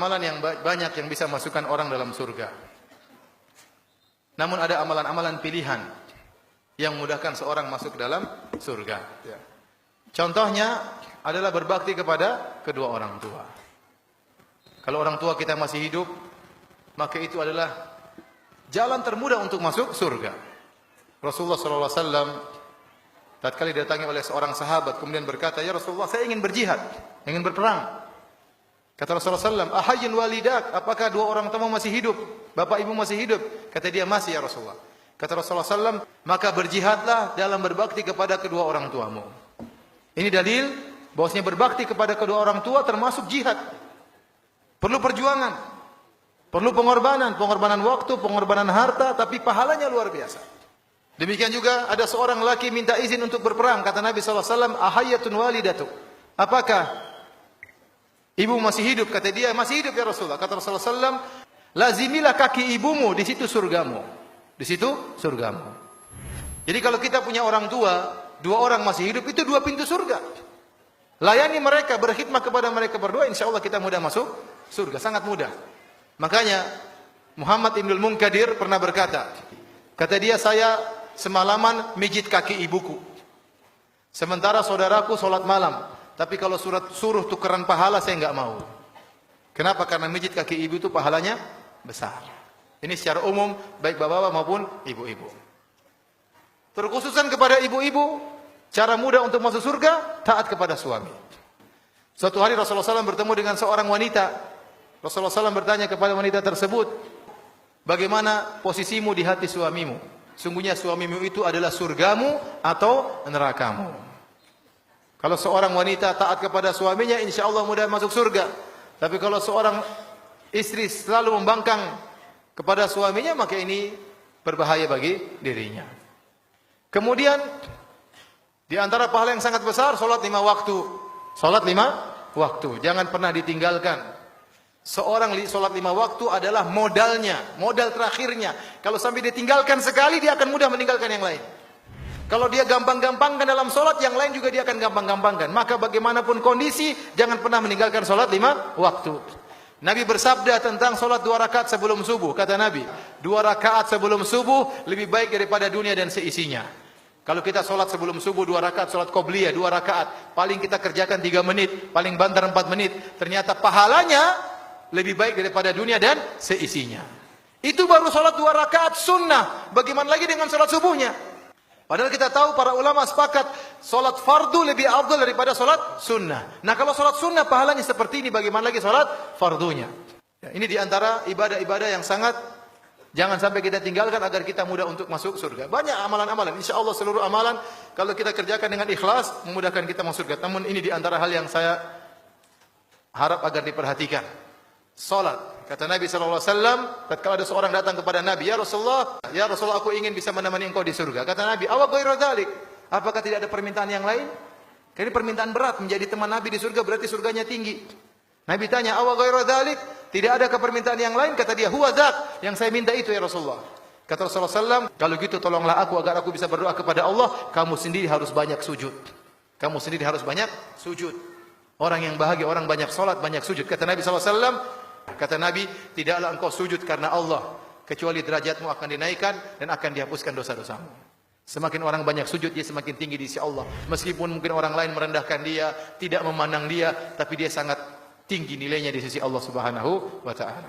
amalan yang banyak yang bisa masukkan orang dalam surga. Namun ada amalan-amalan pilihan yang memudahkan seorang masuk dalam surga. Ya. Contohnya adalah berbakti kepada kedua orang tua. Kalau orang tua kita masih hidup, maka itu adalah jalan termudah untuk masuk surga. Rasulullah SAW tatkala didatangi oleh seorang sahabat kemudian berkata, "Ya Rasulullah, saya ingin berjihad, ingin berperang." Kata Rasulullah SAW, "Ahayyun walidak?" Apakah dua orang tua masih hidup? Bapak ibu masih hidup? Kata dia, "Masih ya Rasulullah." Kata Rasulullah SAW, "Maka berjihadlah dalam berbakti kepada kedua orang tuamu." Ini dalil bahwasanya berbakti kepada kedua orang tua termasuk jihad. Perlu perjuangan, perlu pengorbanan, pengorbanan waktu, pengorbanan harta, tapi pahalanya luar biasa. Demikian juga ada seorang laki minta izin untuk berperang. Kata Nabi SAW, "Ahayyatun walidatuk?" Apakah ibu masih hidup? Kata dia, "Masih hidup ya Rasulullah." Kata Rasulullah SAW, "Lazimilah kaki ibumu, di situ surgamu." Di situ surgamu. Jadi kalau kita punya orang tua, dua orang masih hidup, itu dua pintu surga. Layani mereka, berkhidmat kepada mereka berdua, insya Allah kita mudah masuk surga, sangat mudah. Makanya Muhammad Ibnul Munkadir pernah berkata, kata dia, "Saya semalaman mijit kaki ibuku, sementara saudaraku sholat malam. Tapi kalau suruh tukeran pahala saya enggak mau." Kenapa? Karena mijit kaki ibu itu pahalanya besar. Ini secara umum baik bapak-bapak maupun ibu-ibu. Terkhususan kepada ibu-ibu, cara mudah untuk masuk surga, taat kepada suami. Suatu hari Rasulullah SAW bertemu dengan seorang wanita. Rasulullah SAW bertanya kepada wanita tersebut, "Bagaimana posisimu di hati suamimu? Sungguhnya suamimu itu adalah surgamu atau nerakamu?" Kalau seorang wanita taat kepada suaminya, insya Allah mudah masuk surga. Tapi kalau seorang istri selalu membangkang kepada suaminya, maka ini berbahaya bagi dirinya. Kemudian di antara pahala yang sangat besar, salat 5 waktu. Salat 5 waktu, jangan pernah ditinggalkan. Seorang salat 5 waktu adalah modalnya, modal terakhirnya. Kalau sampai ditinggalkan sekali, dia akan mudah meninggalkan yang lain. Kalau dia gampang-gampangkan dalam salat, yang lain juga dia akan gampang-gampangkan. Maka bagaimanapun kondisi, jangan pernah meninggalkan salat 5 waktu. Nabi bersabda tentang salat 2 rakaat sebelum subuh. Kata Nabi, 2 rakaat sebelum subuh lebih baik daripada dunia dan seisinya. Kalau kita salat sebelum subuh 2 rakaat, salat qobliyah 2 rakaat, paling kita kerjakan 3 menit, paling banter 4 menit. Ternyata pahalanya lebih baik daripada dunia dan seisinya. Itu baru salat 2 rakaat sunnah. Bagaimana lagi dengan salat subuhnya? Padahal kita tahu para ulama sepakat salat fardu lebih afdal daripada salat sunnah. Nah, kalau salat sunnah pahalanya seperti ini, bagaimana lagi salat fardunya? Ya, ini diantara ibadah-ibadah yang sangat jangan sampai kita tinggalkan agar kita mudah untuk masuk surga. Banyak amalan-amalan. Insya Allah seluruh amalan kalau kita kerjakan dengan ikhlas memudahkan kita masuk surga. Namun ini diantara hal yang saya harap agar diperhatikan. Salat. Kata Nabi SAW, ketika ada seorang datang kepada Nabi, "Ya Rasulullah, aku ingin bisa menemani engkau di surga." Kata Nabi, "Awa ghairu dzalik?" Apakah tidak ada permintaan yang lain? Karena ini permintaan berat, menjadi teman Nabi di surga berarti surganya tinggi. Nabi tanya, "Awa ghairu dzalik?" Tidak ada permintaan yang lain? Kata dia, "Huwa dzak." Yang saya minta itu ya Rasulullah. Kata Rasulullah SAW, "Kalau gitu tolonglah aku agar aku bisa berdoa kepada Allah. Kamu sendiri harus banyak sujud." Kamu sendiri harus banyak sujud. Orang yang bahagia, orang banyak salat, banyak sujud. Kata Nabi SAW, kata Nabi, "Tidaklah engkau sujud karena Allah, kecuali derajatmu akan dinaikkan dan akan dihapuskan dosa-dosamu." Semakin orang banyak sujud, dia semakin tinggi di sisi Allah. Meskipun mungkin orang lain merendahkan dia, tidak memandang dia, tapi dia sangat tinggi nilainya di sisi Allah Subhanahu wa ta'ala.